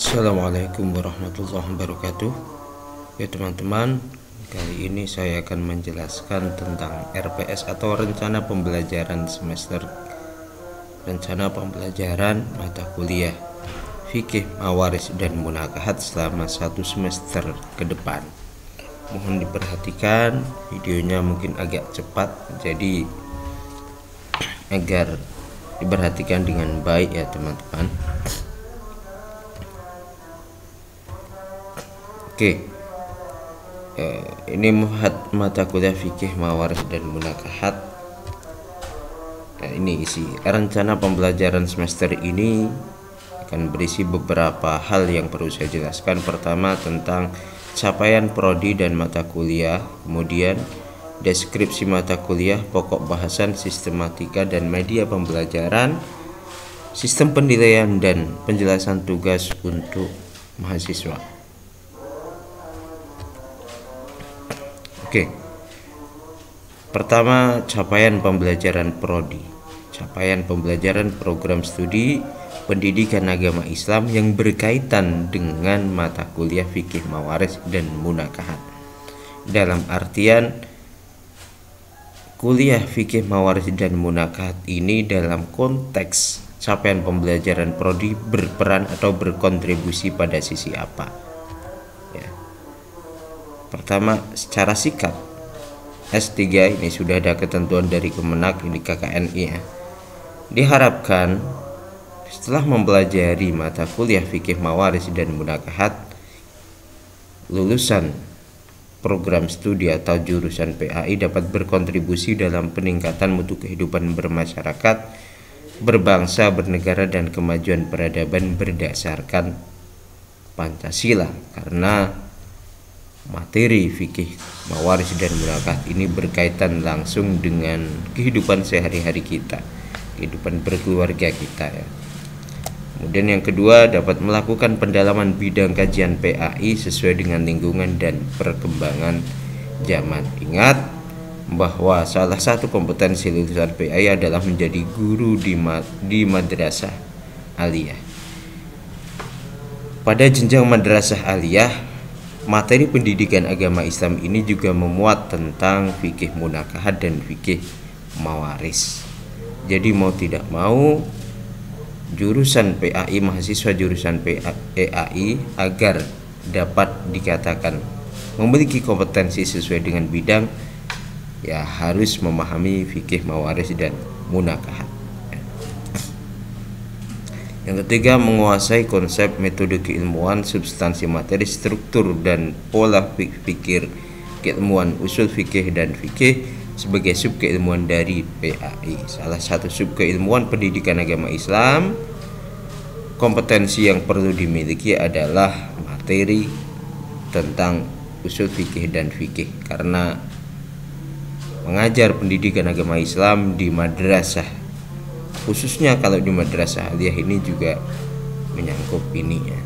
Assalamualaikum warahmatullahi wabarakatuh. Ya teman-teman, kali ini saya akan menjelaskan tentang RPS atau rencana pembelajaran semester, rencana pembelajaran mata kuliah fikih, mawaris dan munakahat selama 1 semester ke depan. Mohon diperhatikan, videonya mungkin agak cepat, jadi agar diperhatikan dengan baik ya teman-teman. Oke, ini mata kuliah fikih, mawaris dan munakahat. Ini isi rencana pembelajaran semester ini akan berisi beberapa hal yang perlu saya jelaskan. Pertama, tentang capaian prodi dan mata kuliah, kemudian deskripsi mata kuliah, pokok bahasan, sistematika dan media pembelajaran, sistem penilaian dan penjelasan tugas untuk mahasiswa. Oke. Pertama, capaian pembelajaran prodi. Capaian pembelajaran program studi pendidikan agama Islam yang berkaitan dengan mata kuliah fikih, mawaris dan munakahat. Dalam artian, kuliah fikih, mawaris dan munakahat ini dalam konteks capaian pembelajaran prodi berperan atau berkontribusi pada sisi apa? Ya. Pertama, secara sikap. S3 ini sudah ada ketentuan dari Kemenak, ini KKNI ya. Diharapkan setelah mempelajari mata kuliah fikih, mawaris dan munakahat, lulusan program studi atau jurusan PAI dapat berkontribusi dalam peningkatan mutu kehidupan bermasyarakat, berbangsa, bernegara dan kemajuan peradaban berdasarkan Pancasila, karena materi fikih, mawaris dan munakahat ini berkaitan langsung dengan kehidupan sehari-hari kita, kehidupan berkeluarga kita ya. Kemudian yang kedua, dapat melakukan pendalaman bidang kajian PAI sesuai dengan lingkungan dan perkembangan zaman. Ingat bahwa salah satu kompetensi lulusan PAI adalah menjadi guru di madrasah aliyah. Pada jenjang madrasah aliyah, materi pendidikan agama Islam ini juga memuat tentang fikih, munakahat dan fikih, mawaris. Jadi mau tidak mau, jurusan PAI, mahasiswa jurusan PAI agar dapat dikatakan memiliki kompetensi sesuai dengan bidang, ya harus memahami fikih, mawaris dan munakahat. Yang ketiga, menguasai konsep metode keilmuan, substansi materi, struktur dan pola pikir keilmuan, usul fikih dan fikih sebagai sub keilmuan dari PAI. Salah satu sub keilmuan pendidikan agama Islam, kompetensi yang perlu dimiliki adalah materi tentang usul fikih dan fikih, karena mengajar pendidikan agama Islam di madrasah, khususnya kalau di madrasah aliyah ini juga menyangkut ini ya,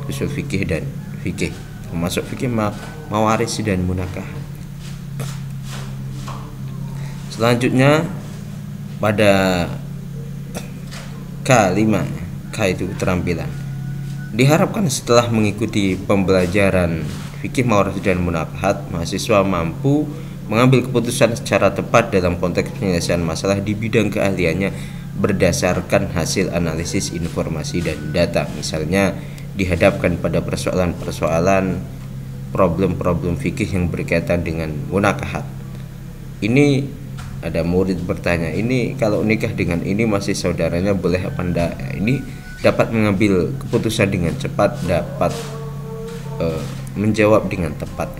usul fikih dan fikih, termasuk fikih, mawaris dan munakahat. Selanjutnya pada K5, K itu keterampilan. Diharapkan setelah mengikuti pembelajaran fikih, mawaris dan munakahat, mahasiswa mampu mengambil keputusan secara tepat dalam konteks penyelesaian masalah di bidang keahliannya berdasarkan hasil analisis informasi dan data. Misalnya dihadapkan pada persoalan-persoalan, problem-problem fikih yang berkaitan dengan munakahat. Ini ada murid bertanya, ini kalau nikah dengan ini masih saudaranya boleh apa enggak? Ini dapat mengambil keputusan dengan cepat, dapat menjawab dengan tepat.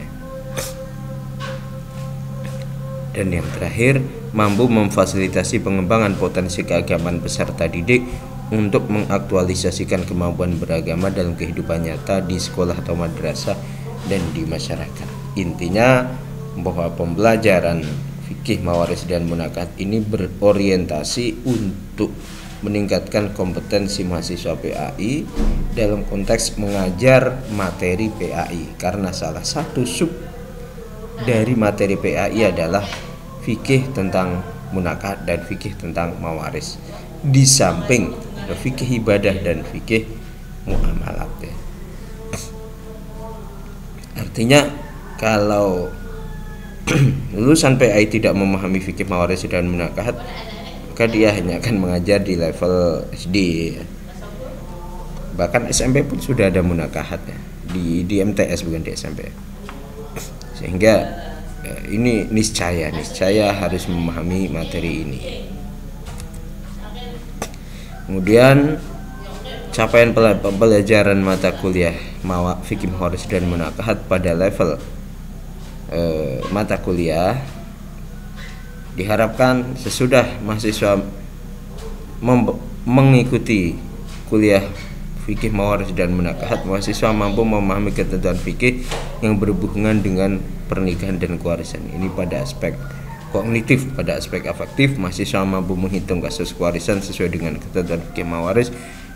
Dan yang terakhir, mampu memfasilitasi pengembangan potensi keagamaan peserta didik untuk mengaktualisasikan kemampuan beragama dalam kehidupan nyata di sekolah atau madrasah dan di masyarakat. Intinya bahwa pembelajaran fikih, mawaris dan munakahat ini berorientasi untuk meningkatkan kompetensi mahasiswa PAI dalam konteks mengajar materi PAI, karena salah satu sub dari materi PAI adalah fikih tentang munakahat dan fikih tentang mawaris. Di samping fikih ibadah dan fikih muamalat ya. Artinya kalau lulusan PAI tidak memahami fikih mawaris dan munakahat, maka dia hanya akan mengajar di level SD ya. Bahkan SMP pun sudah ada munakahat ya, di MTS bukan di SMP. Sehingga ini niscaya harus memahami materi ini. Kemudian capaian pembelajaran mata kuliah fikih mawaris dan munakahat pada level mata kuliah diharapkan sesudah mahasiswa mengikuti kuliah fikih mawaris dan munakahat, mahasiswa mampu memahami ketentuan fikih yang berhubungan dengan pernikahan dan kewarisan. Ini pada aspek kognitif. Pada aspek afektif, mahasiswa mampu menghitung kasus kewarisan sesuai dengan ketentuan fikih mawaris,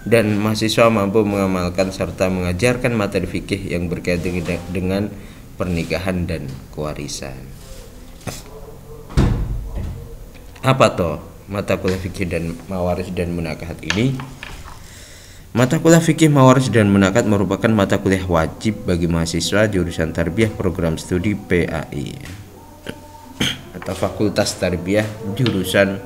dan mahasiswa mampu mengamalkan serta mengajarkan materi fikih yang berkaitan dengan pernikahan dan kewarisan. Apa toh mata kuliah fikih dan mawaris dan munakahat ini? Mata kuliah fikih mawaris dan munakahat merupakan mata kuliah wajib bagi mahasiswa jurusan tarbiyah program studi PAI atau Fakultas Tarbiyah jurusan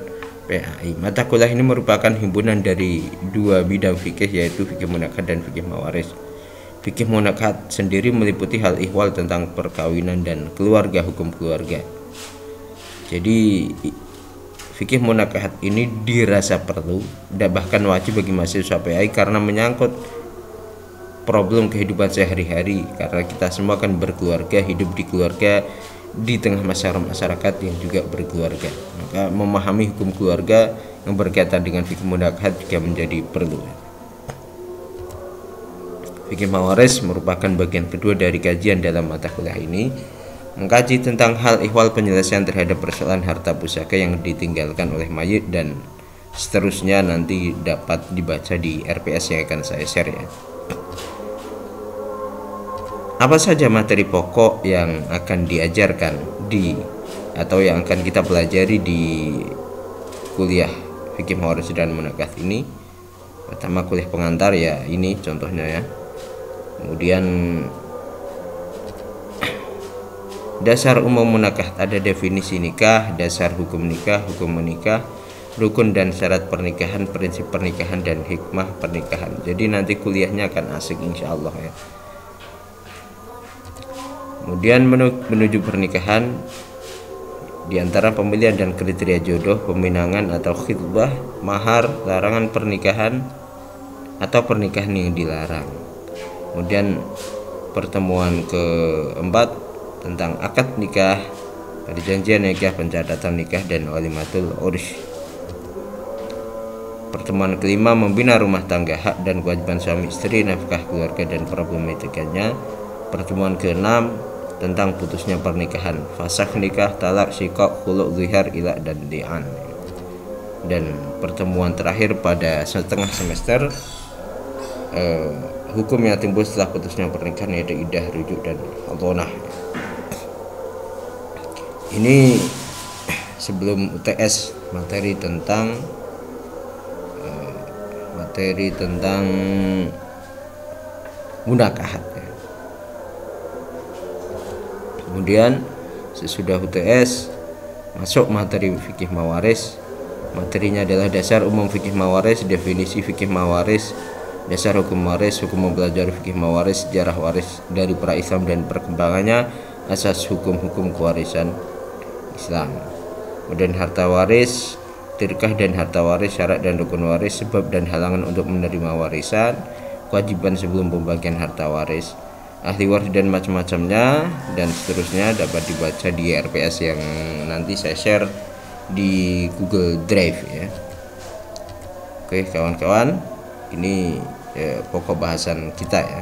PAI. Mata kuliah ini merupakan himpunan dari dua bidang fikih, yaitu fikih munakahat dan fikih mawaris. Fikih munakahat sendiri meliputi hal ihwal tentang perkawinan dan keluarga, hukum keluarga. Jadi fikih munakahat ini dirasa perlu dan bahkan wajib bagi mahasiswa PAI karena menyangkut problem kehidupan sehari-hari, karena kita semua kan berkeluarga, hidup di keluarga di tengah masyarakat yang juga berkeluarga. Maka memahami hukum keluarga yang berkaitan dengan fikih munakahat juga menjadi perlu. Fikih mawaris merupakan bagian kedua dari kajian dalam mata kuliah ini, mengkaji tentang hal ihwal penyelesaian terhadap persoalan harta pusaka yang ditinggalkan oleh mayit, dan seterusnya nanti dapat dibaca di RPS yang akan saya share ya. Apa saja materi pokok yang akan diajarkan atau yang akan kita pelajari di kuliah fikih mawaris dan munakahat ini? Pertama, kuliah pengantar ya, ini contohnya ya. Kemudian dasar umum munakahat, ada definisi nikah, dasar hukum nikah, hukum menikah, rukun dan syarat pernikahan, prinsip pernikahan, dan hikmah pernikahan. Jadi nanti kuliahnya akan asik insya Allah ya. Kemudian menuju pernikahan, diantara pemilihan dan kriteria jodoh, peminangan atau khitbah, mahar, larangan pernikahan atau pernikahan yang dilarang. Kemudian pertemuan keempat tentang akad nikah, perjanjian nikah, pencatatan nikah, dan walimatul ursh. Pertemuan kelima membina rumah tangga, hak dan kewajiban suami istri, nafkah keluarga dan problematikanya. Pertemuan keenam tentang putusnya pernikahan, fasakh nikah, talak, syikok, khulu', zihar, ilak, dan li'an. Dan pertemuan terakhir pada setengah semester, hukum yang timbul setelah putusnya pernikahan, yaitu iddah, rujuk, dan hadonah. Ini sebelum UTS materi tentang munakahat ya. Kemudian sesudah UTS masuk materi fikih mawaris. Materinya adalah dasar umum fikih mawaris, definisi fikih mawaris, dasar hukum waris, hukum mempelajari fikih mawaris, sejarah waris dari pra-Islam dan perkembangannya, asas hukum-hukum kewarisan Islam. Kemudian harta waris, tirkah dan harta waris, syarat dan rukun waris, sebab dan halangan untuk menerima warisan, kewajiban sebelum pembagian harta waris, ahli waris dan macam-macamnya, dan seterusnya dapat dibaca di RPS yang nanti saya share di Google Drive ya. Oke kawan-kawan, ini pokok bahasan kita ya.